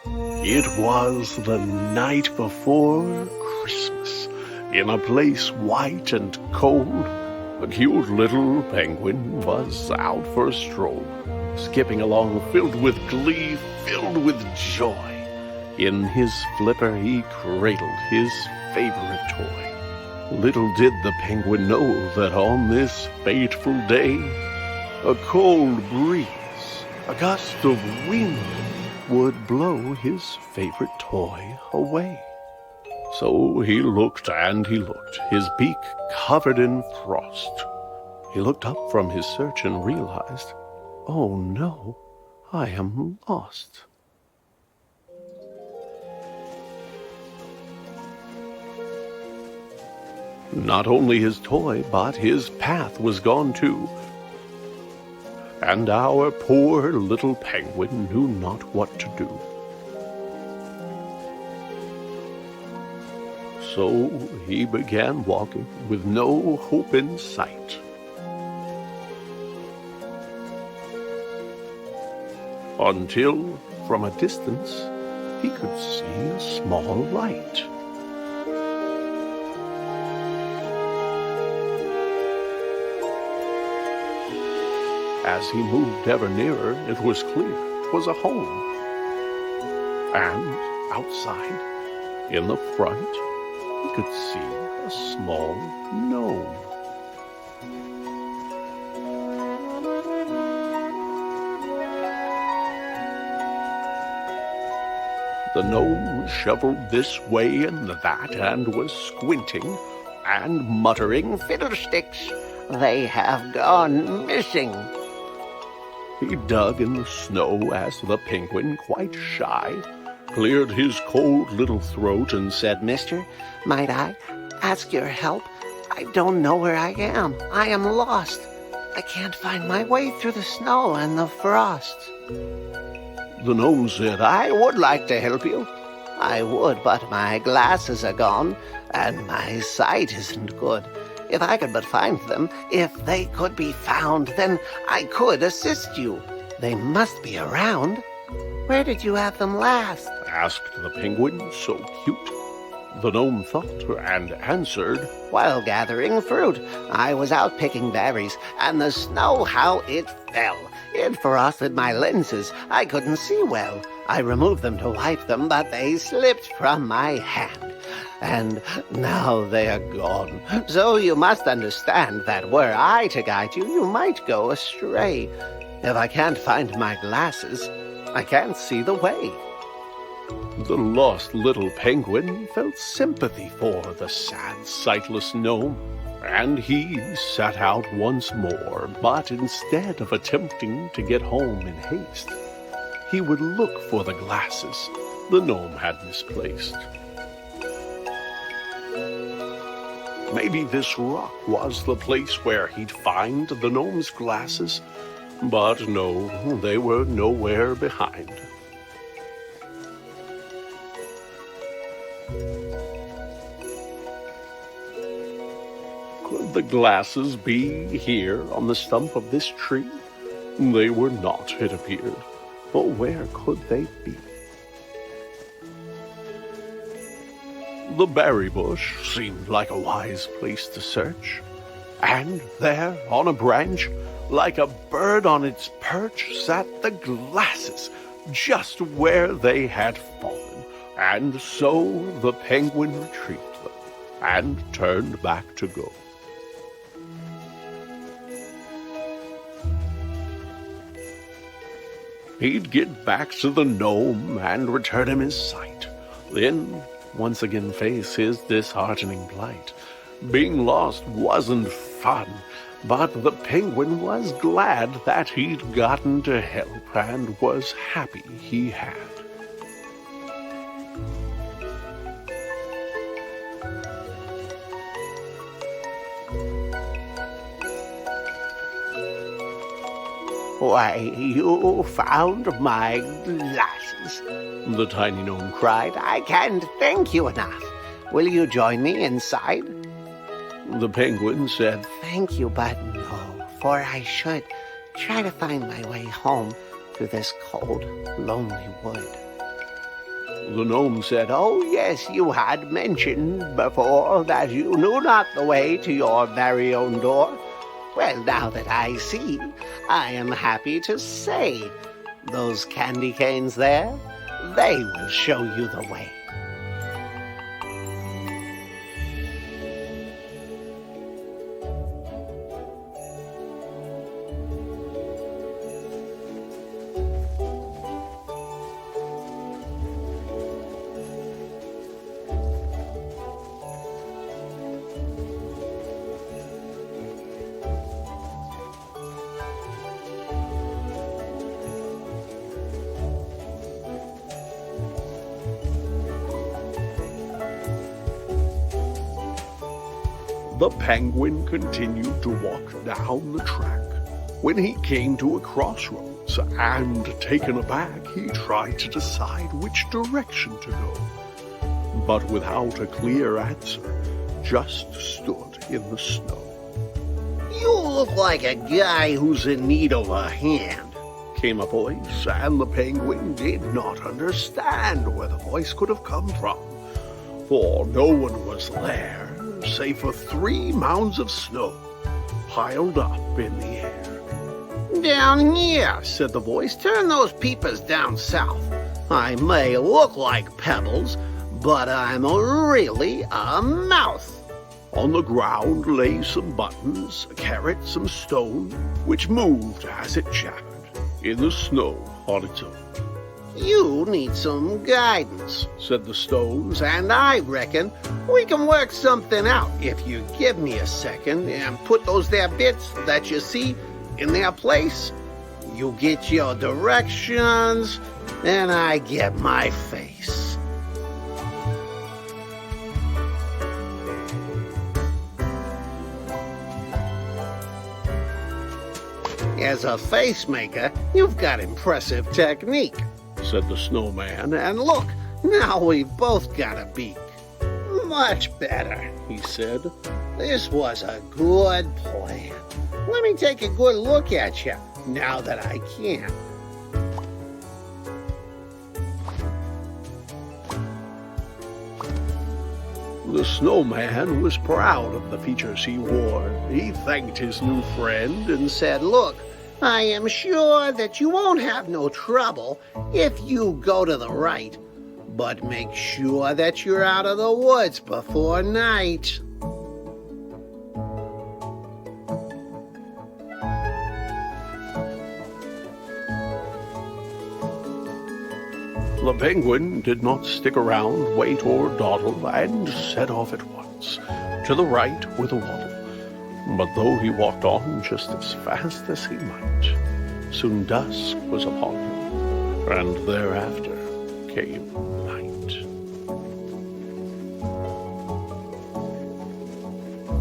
It was the night before Christmas. In a place white and cold, a cute little penguin was out for a stroll, skipping along filled with glee, filled with joy. In his flipper he cradled his favorite toy. Little did the penguin know that on this fateful day, a cold breeze, a gust of wind, would blow his favorite toy away. So he looked and he looked, his beak covered in frost. He looked up from his search and realized, oh no, I am lost. Not only his toy, but his path was gone too. And our poor little penguin knew not what to do. So he began walking with no hope in sight. Until, from a distance, he could see a small light. As he moved ever nearer, it was clear 'twas a home. And outside, in the front, he could see a small gnome. The gnome shoveled this way and that, and was squinting and muttering, "Fiddlesticks, they have gone missing." He dug in the snow as the penguin, quite shy, cleared his cold little throat and said, "Mister, might I ask your help? I don't know where I am. I am lost. I can't find my way through the snow and the frost." The gnome said, "I would like to help you. I would, but my glasses are gone, and my sight isn't good. If I could but find them, if they could be found, then I could assist you. They must be around. Where did you have them last?" asked the penguin, so cute. The gnome thought and answered, "While gathering fruit, I was out picking berries, and the snow, how it fell! It frosted my lenses. I couldn't see well. I removed them to wipe them, but they slipped from my hand. And now they are gone. So you must understand that were I to guide you, you might go astray. If I can't find my glasses, I can't see the way." The lost little penguin felt sympathy for the sad, sightless gnome, and he set out once more, but instead of attempting to get home in haste, he would look for the glasses the gnome had misplaced. Maybe this rock was the place where he'd find the gnome's glasses, but no, they were nowhere behind. Could the glasses be here on the stump of this tree? They were not, it appeared. But where could they be? The berry bush seemed like a wise place to search. And there, on a branch, like a bird on its perch, sat the glasses, just where they had fallen. And so the penguin retrieved them, and turned back to go. He'd get back to the gnome and return him his sight. Then once again face his disheartening plight. Being lost wasn't fun, but the penguin was glad that he'd gotten to help and was happy he had. "Why, you found my glasses," the tiny gnome cried. "I can't thank you enough. Will you join me inside?" The penguin said, "Thank you, but no, for I should try to find my way home through this cold, lonely wood." The gnome said, Oh, yes, you had mentioned before that you knew not the way to your very own door. Well, now that I see, I am happy to say those candy canes there, they will show you the way. The penguin continued to walk down the track. When he came to a crossroads, and taken aback, he tried to decide which direction to go, but without a clear answer, just stood in the snow. You look like a guy who's in need of a hand, came a voice, and the penguin did not understand where the voice could have come from, for no one was there save for 3 mounds of snow piled up in the air. Down here, said the voice. Turn those peepers down south. I may look like pebbles, but I'm really a mouse. On the ground lay some buttons, a carrot, some stone, which moved as it chattered in the snow on its own. You need some guidance, said the stones, and I reckon we can work something out if you give me a second and put those there bits that you see in their place. You get your directions, and I get my face. As a face maker, you've got impressive technique, said the snowman, and look, now we've both got a beak. Much better, he said. This was a good plan. Let me take a good look at you, now that I can. The snowman was proud of the features he wore. He thanked his new friend and said, Look, I am sure that you won't have no trouble if you go to the right, but make sure that you're out of the woods before night. The penguin did not stick around, wait, or dawdle, and set off at once, to the right with a waddle. But though he walked on just as fast as he might, soon dusk was upon him, and thereafter came night.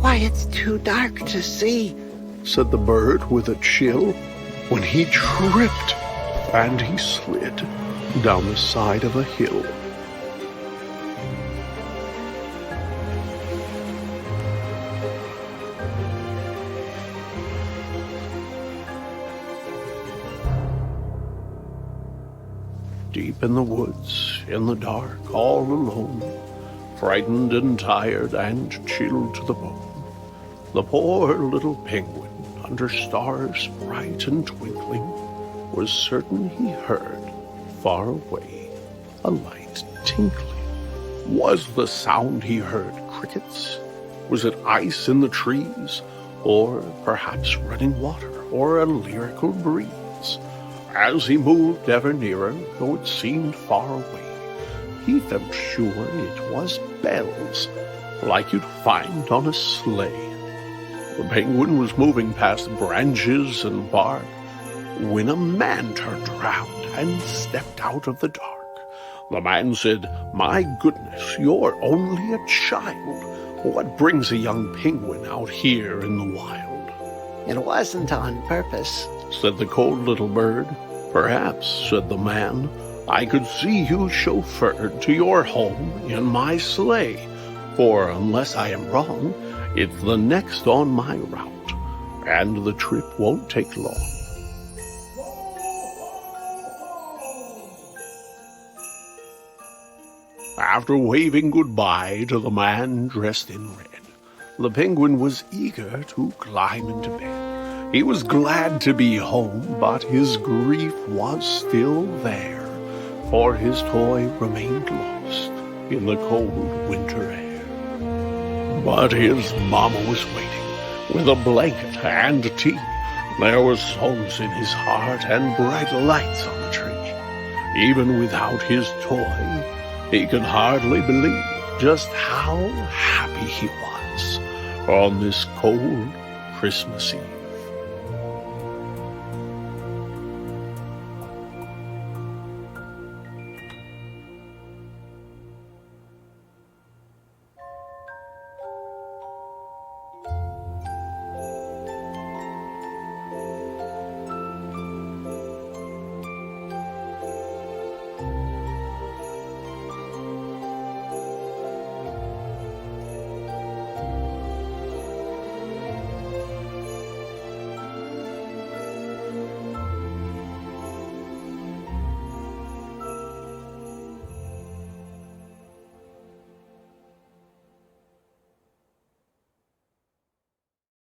Why, it's too dark to see, said the bird with a chill, when he tripped, and he slid down the side of a hill. Deep in the woods, in the dark, all alone, frightened and tired and chilled to the bone, the poor little penguin, under stars bright and twinkling, was certain he heard, far away, a light tinkling. Was the sound he heard crickets? Was it ice in the trees? Or perhaps running water, or a lyrical breeze? As he moved ever nearer, though it seemed far away, he felt sure it was bells, like you'd find on a sleigh. The penguin was moving past branches and bark, when a man turned around and stepped out of the dark. The man said, "My goodness, you're only a child. What brings a young penguin out here in the wild?" It wasn't on purpose, said the cold little bird. "Perhaps," said the man, "I could see you chauffeured to your home in my sleigh, for unless I am wrong, it's the next on my route, and the trip won't take long." After waving goodbye to the man dressed in red, the penguin was eager to climb into bed. He was glad to be home, but his grief was still there, for his toy remained lost in the cold winter air. But his mama was waiting with a blanket and tea. There were songs in his heart and bright lights on the tree. Even without his toy, he could hardly believe just how happy he was on this cold Christmas Eve.